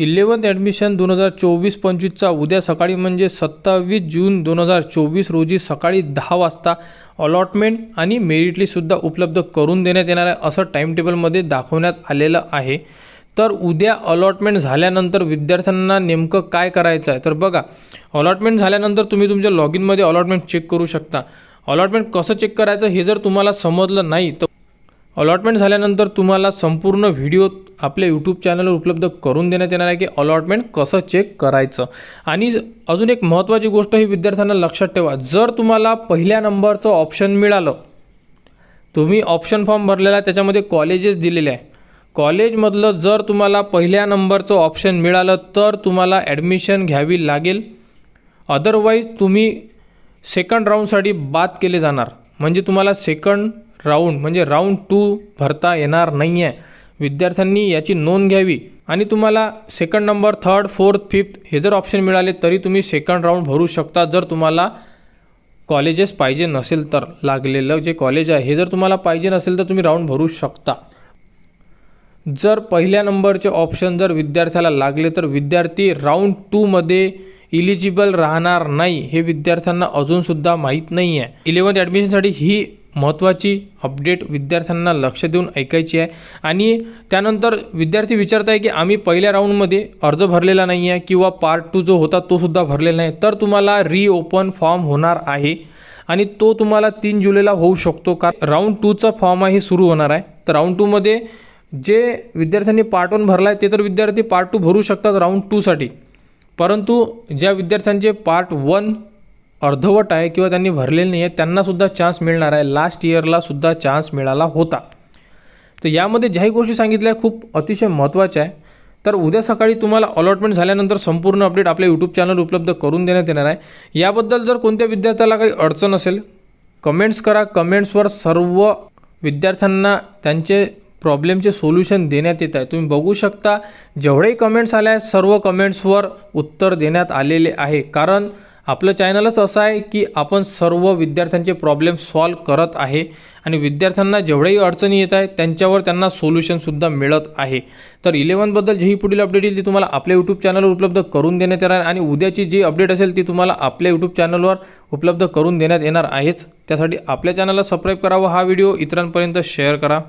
11th admission 2024-25चा उद्या सकाळी म्हणजे 27 जून 2024 रोजी सकाळी 10 वाजता अलॉटमेंट आणि मेरिट लिस्टसुद्धा उपलब्ध करून देण्यात येणार आहे असं टाइम टेबलमध्ये दाखवण्यात आलेलं आहे। तर उद्या अलॉटमेंट झाल्यानंतर विद्यार्थ्यांना नेमकं काय करायचं आहे तर बघा, अलॉटमेंट झाल्यानंतर तुम्ही तुमच्या लॉग इनमध्ये अलॉटमेंट चेक करू शकता। अलॉटमेंट कसं चेक करायचं हे जर तुम्हाला समजलं नाही तर अलॉटमेंट झाल्यानंतर तुम्हाला संपूर्ण व्हिडिओ आपल्या यूट्यूब चॅनलवर उपलब्ध करून देण्यात येणार आहे की अलॉटमेंट कसं चेक करायचं। आणि अजून एक महत्त्वाची गोष्ट ही विद्यार्थ्यांना लक्षात ठेवा, जर तुम्हाला पहिल्या नंबरचं ऑप्शन मिळालं, तुम्ही ऑप्शन फॉर्म भरलेला आहे त्याच्यामध्ये कॉलेजेस दिलेले आहे, कॉलेजमधलं जर तुम्हाला पहिल्या नंबरचं ऑप्शन मिळालं तर तुम्हाला ॲडमिशन घ्यावी लागेल, अदरवाईज तुम्ही सेकंड राऊंडसाठी बाद केले जाणार, म्हणजे तुम्हाला सेकंड राऊंड म्हणजे राऊंड 2 भरता येणार नाही आहे। विद्यार्थ्यांनी याची नोंद घ्यावी आणि तुम्हाला second number, third, fourth, fifth हे जर ऑप्शन मिळाले तरी तुम्ही सेकंड राऊंड भरू शकता जर तुम्हाला कॉलेजेस पाहिजे नसेल तर। लागलेलं जे कॉलेज आहे हे जर तुम्हाला पाहिजे नसेल तर तुम्ही राऊंड भरू शकता। जर पहिल्या नंबरचे ऑप्शन जर विद्यार्थ्याला लागले तर विद्यार्थी राऊंड 2 मध्ये इलिजिबल राहणार नाही, हे विद्यार्थ्यांना अजूनसुद्धा माहीत नाही आहे। 11th ॲडमिशनसाठी ही महत्त्वाची अपडेट विद्यार्थ्यांना लक्ष देऊन ऐकायची आहे। आणि त्यानंतर विद्यार्थी विचारत आहे की आम्ही पहिल्या राऊंडमध्ये अर्ज भरलेला नाही आहे किंवा पार्ट 2 जो होता तो सुद्धा भरलेला नाही, तर तुम्हाला रिओपन फॉर्म होणार आहे आणि तो तुम्हाला 3 जुलैला होऊ शकतो, कारण राऊंड 2चा फॉर्म आहे हे सुरू होणार आहे। तर राऊंड 2 मध्ये जे विद्यार्थ्यांनी पार्ट 1 भरला आहे ते तर विद्यार्थी पार्ट 2 भरू शकतात राऊंड 2 साठी, परंतु ज्या विद्यार्थ्यांचे पार्ट 1 अर्धवट आहे किंवा त्यांनी भरलेले नाही आहे त्यांनासुद्धा चान्स मिळणार आहे। लास्ट इयरला सुद्धा चान्स मिळाला होता। तर यामध्ये ज्याही गोष्टी सांगितल्या खूप अतिशय महत्त्वाच्या आहे। तर उद्या सकाळी तुम्हाला अलॉटमेंट झाल्यानंतर संपूर्ण अपडेट आपल्या यूट्यूब चॅनल उपलब्ध करून देण्यात येणार आहे। याबद्दल जर कोणत्या विद्यार्थ्याला काही अडचण असेल कमेंट्स करा, कमेंट्सवर सर्व विद्यार्थ्यांना त्यांचे प्रॉब्लेमचे सोल्युशन देण्यात येत आहे। तुम्ही बघू शकता जेवढेही कमेंट्स आले आहेत सर्व कमेंट्सवर उत्तर देण्यात आलेले आहे, कारण आपलं चॅनलच असं आहे की आपण सर्व विद्यार्थ्यांचे प्रॉब्लेम सॉल्व करत आहे आणि विद्यार्थ्यांना जेवढेही अडचणी येत आहेत त्यांच्यावर त्यांना सोल्युशनसुद्धा मिळत आहे। तर 11 बद्दल जी पुढील अपडेट येईल ती तुम्हाला आपल्या यूट्यूब चॅनलवर उपलब्ध करून देण्यात येणार आहे आणि उद्याची जी अपडेट असेल ती तुम्हाला आपल्या यूट्यूब चॅनलवर उपलब्ध करून देण्यात येणार आहेच। त्यासाठी आपल्या चॅनलला सबस्क्राईब करावं, हा व्हिडिओ इतरांपर्यंत शेअर करा।